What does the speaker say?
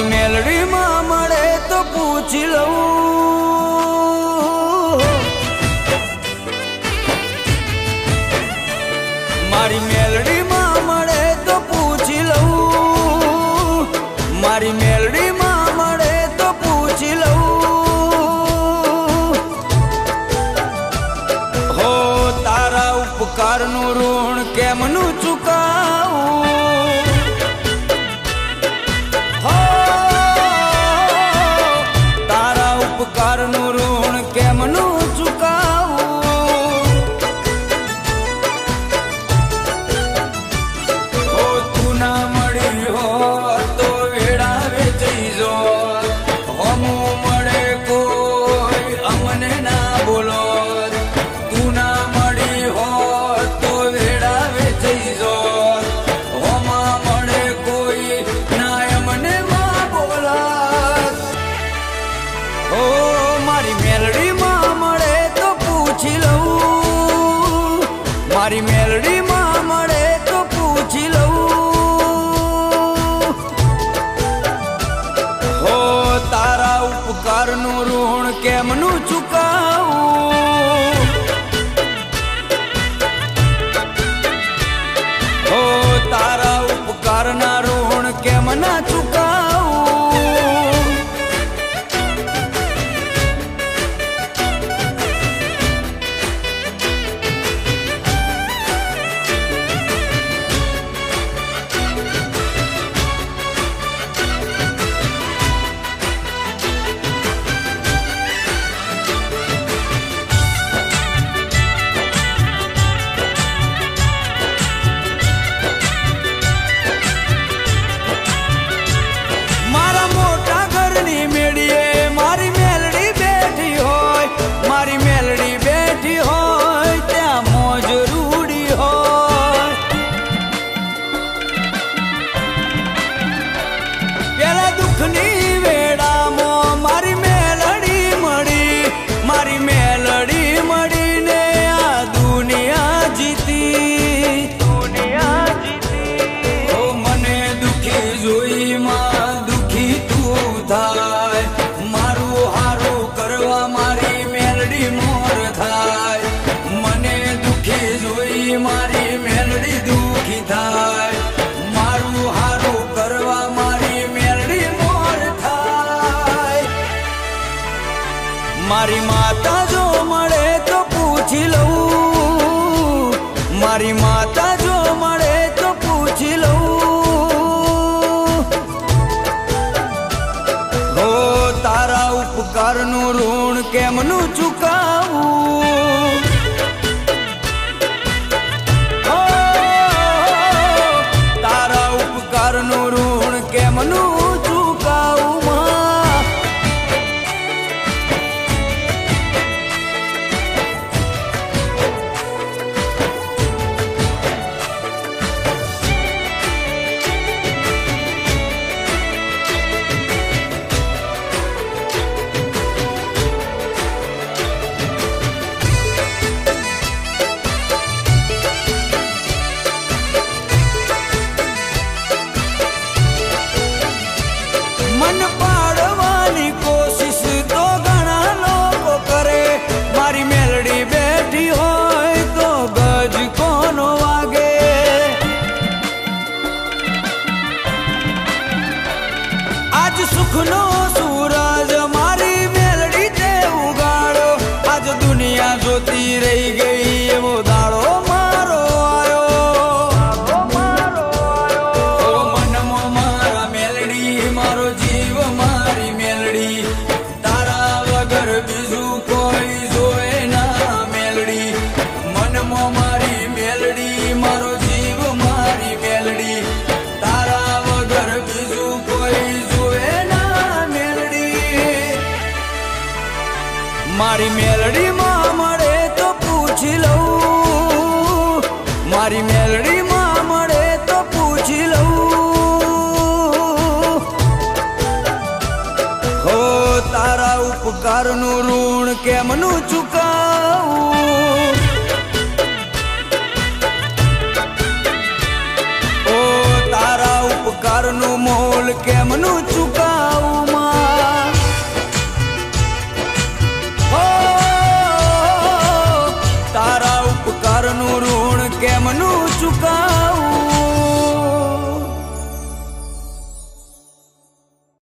मेलड़ी मां मळे तो पूछी लऊं, मारी मेलड़ी मां मळे तो पूछी लऊं, मारी मेलड़ी मां मळे तो पूछी लऊं। हो तारा उपकार नु ऋण केमनु चुकाऊं, उपकार नु ऋण केमनु चुकाऊं। हो तू ना मળી हो तो वेड़ा वेचाई जो, हमू मळे कोई अमने ना बोलो। तू ना मળી हो तो वेड़ा वेचाई जो, हमा मळे कोई ना अमने मां बोला। ओ मारी मेलड़ी मां मळे तो पूछी लऊं, मारी मेलड़ी मां मळे तो पूछी लऊं। हो तारा उपकार नु ऋण केमनु चुकाऊं, हो तारा उपकार ना ऋण केमना चुकाऊं। मारी मेलड़ी दुखी थाय, मारू हारू करवा मारी मेलड़ी मोर थाय। मारी माता जो मळे तो पूछी लऊं, मारी माता जो मळे तो पूछी लऊं। हो तारा उपकार नु ऋण केमनु चुकाऊं, नु ऋण केमनु चुकाऊं मां। मन पाड़वानी कोशिश तो घना लोग करे, मारी मेलड़ी बैठी होय तो गज कोनो वागे। आज सुखनो सूरज मारी मेलड़ी ते उगाड़ो, आज दुनिया जोती रही गई वो दाड़ो मारो आयो। ओ मन मो मारा मेलड़ी मारो जीव मारी मेलड़ी, तारा वगर बीजू कोई जोए ना मेलड़ी। मन मो मारी मेलड़ी मारो जीव मारी मेलड़ी, तारा वगर बीजू कोई जोए ना मेलड़ी। मारी मेलड़ी मां मळे तो पूछी लऊं, मारी मेलड़ी मां मळे तो पूछी लऊं। हो तारा उपकार नु ऋण केमनु चुकाऊं, ओ तारा उपकार नु मोल केमनु चुकाऊं। ચુકાવ